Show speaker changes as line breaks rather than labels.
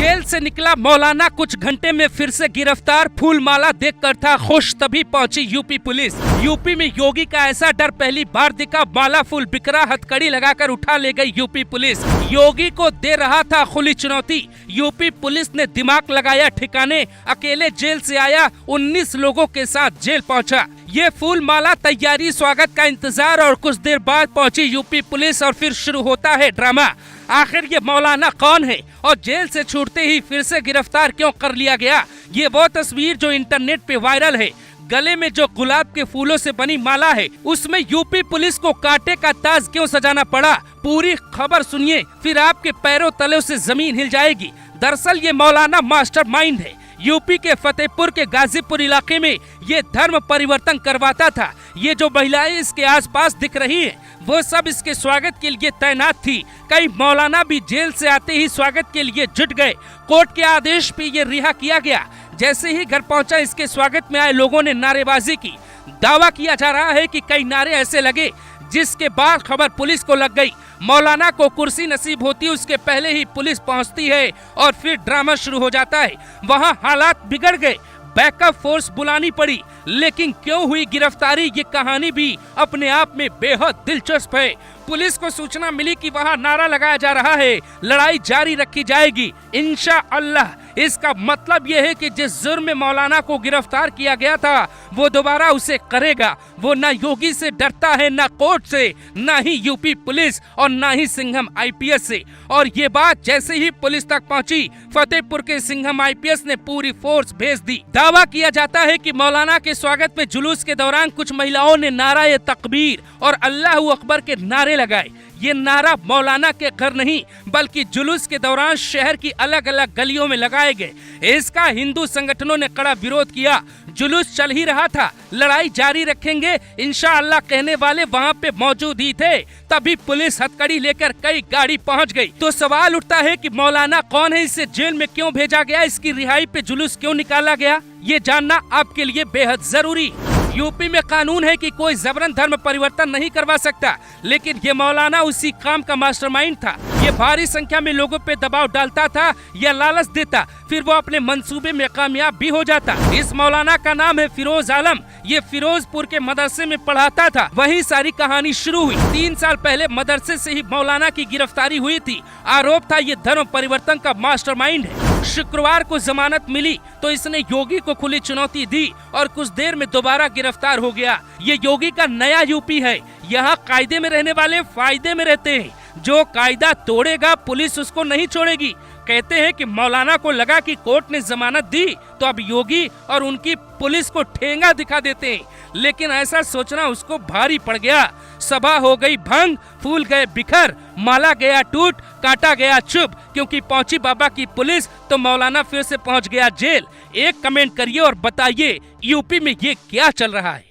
Jail से निकला मौलाना कुछ घंटे में फिर से गिरफ्तार। फूल माला देखकर था खुश, तभी पहुंची यूपी पुलिस। यूपी में योगी का ऐसा डर पहली बार दिखा। माला फूल बिकरा हथकड़ी लगाकर उठा ले गई यूपी पुलिस। योगी को दे रहा था खुली चुनौती। यूपी पुलिस ने दिमाग लगाया ठिकाने। अकेले जेल से आया, 19 लोगों के साथ जेल पहुंचा। ये फूल माला तैयारी, स्वागत का इंतजार और कुछ देर बाद पहुंची यूपी पुलिस और फिर शुरू होता है ड्रामा। आखिर ये मौलाना कौन है और जेल से छूटते ही फिर से गिरफ्तार क्यों कर लिया गया? ये वो तस्वीर जो इंटरनेट पे वायरल है। गले में जो गुलाब के फूलों से बनी माला है, उसमें यूपी पुलिस को कांटे का ताज क्यों सजाना पड़ा? पूरी खबर सुनिए, फिर आपके पैरों तले से जमीन हिल जाएगी। दरअसल ये मौलाना मास्टरमाइंड है। यूपी के फतेहपुर के गाजीपुर इलाके में ये धर्म परिवर्तन करवाता था। ये जो महिलाएं इसके आसपास दिख रही हैं, वो सब इसके स्वागत के लिए तैनात थी। कई मौलाना भी जेल से आते ही स्वागत के लिए जुट गए। कोर्ट के आदेश पे ये रिहा किया गया। जैसे ही घर पहुंचा, इसके स्वागत में आए लोगों ने नारेबाजी की। दावा किया जा रहा है कि कई नारे ऐसे लगे जिसके बाद खबर पुलिस को लग गई। मौलाना को कुर्सी नसीब होती है, उसके पहले ही पुलिस पहुंचती है और फिर ड्रामा शुरू हो जाता है। वहां हालात बिगड़ गए, बैकअप फोर्स बुलानी पड़ी। लेकिन क्यों हुई गिरफ्तारी, ये कहानी भी अपने आप में बेहद दिलचस्प है। पुलिस को सूचना मिली कि वहां नारा लगाया जा रहा है, लड़ाई जारी रखी जाएगी इंशाअल्लाह। इसका मतलब यह है कि जिस जुर्म में मौलाना को गिरफ्तार किया गया था, वो दोबारा उसे करेगा। वो ना योगी से डरता है, ना कोर्ट से, ना ही यूपी पुलिस और ना ही सिंघम आईपीएस से। और ये बात जैसे ही पुलिस तक पहुंची, फतेहपुर के सिंघम आईपीएस ने पूरी फोर्स भेज दी। दावा किया जाता है कि मौलाना के स्वागत में जुलूस के दौरान कुछ महिलाओं ने नारा तकबीर और अल्लाहू अकबर के नारे लगाए। ये नारा मौलाना के घर नहीं, बल्कि जुलूस के दौरान शहर की अलग अलग गलियों में लगाए गए। इसका हिंदू संगठनों ने कड़ा विरोध किया। जुलूस चल ही रहा था, लड़ाई जारी रखेंगे इंशाअल्लाह कहने वाले वहां पे मौजूद ही थे। तभी पुलिस हथकड़ी लेकर कई गाड़ी पहुंच गई। तो सवाल उठता है कि मौलाना कौन है, इसे जेल में क्यों भेजा गया, इसकी रिहाई पे जुलूस क्यों निकाला गया? ये जानना आपके लिए बेहद जरूरी। यूपी में कानून है कि कोई जबरन धर्म परिवर्तन नहीं करवा सकता, लेकिन ये मौलाना उसी काम का मास्टरमाइंड था। ये भारी संख्या में लोगों पे दबाव डालता था या लालच देता, फिर वो अपने मंसूबे में कामयाब भी हो जाता। इस मौलाना का नाम है फिरोज आलम। ये फिरोजपुर के मदरसे में पढ़ाता था। वहीं सारी कहानी शुरू हुई। 3 साल पहले मदरसे से ही मौलाना की गिरफ्तारी हुई थी। आरोप था ये धर्म परिवर्तन का मास्टरमाइंड है। शुक्रवार को जमानत मिली तो इसने योगी को खुली चुनौती दी और कुछ देर में दोबारा गिरफ्तार हो गया। ये योगी का नया यूपी है। यहाँ कायदे में रहने वाले फायदे में रहते हैं। जो कायदा तोड़ेगा पुलिस उसको नहीं छोड़ेगी। कहते हैं कि मौलाना को लगा कि कोर्ट ने जमानत दी तो अब योगी और उनकी पुलिस को ठेंगा दिखा देते हैं, लेकिन ऐसा सोचना उसको भारी पड़ गया। सभा हो गई भंग, फूल गए बिखर, माला गया टूट, काटा गया चुप। क्योंकि पहुंची बाबा की पुलिस तो मौलाना फिर से पहुंच गया जेल। एक कमेंट करिए और बताइए यूपी में ये क्या चल रहा है।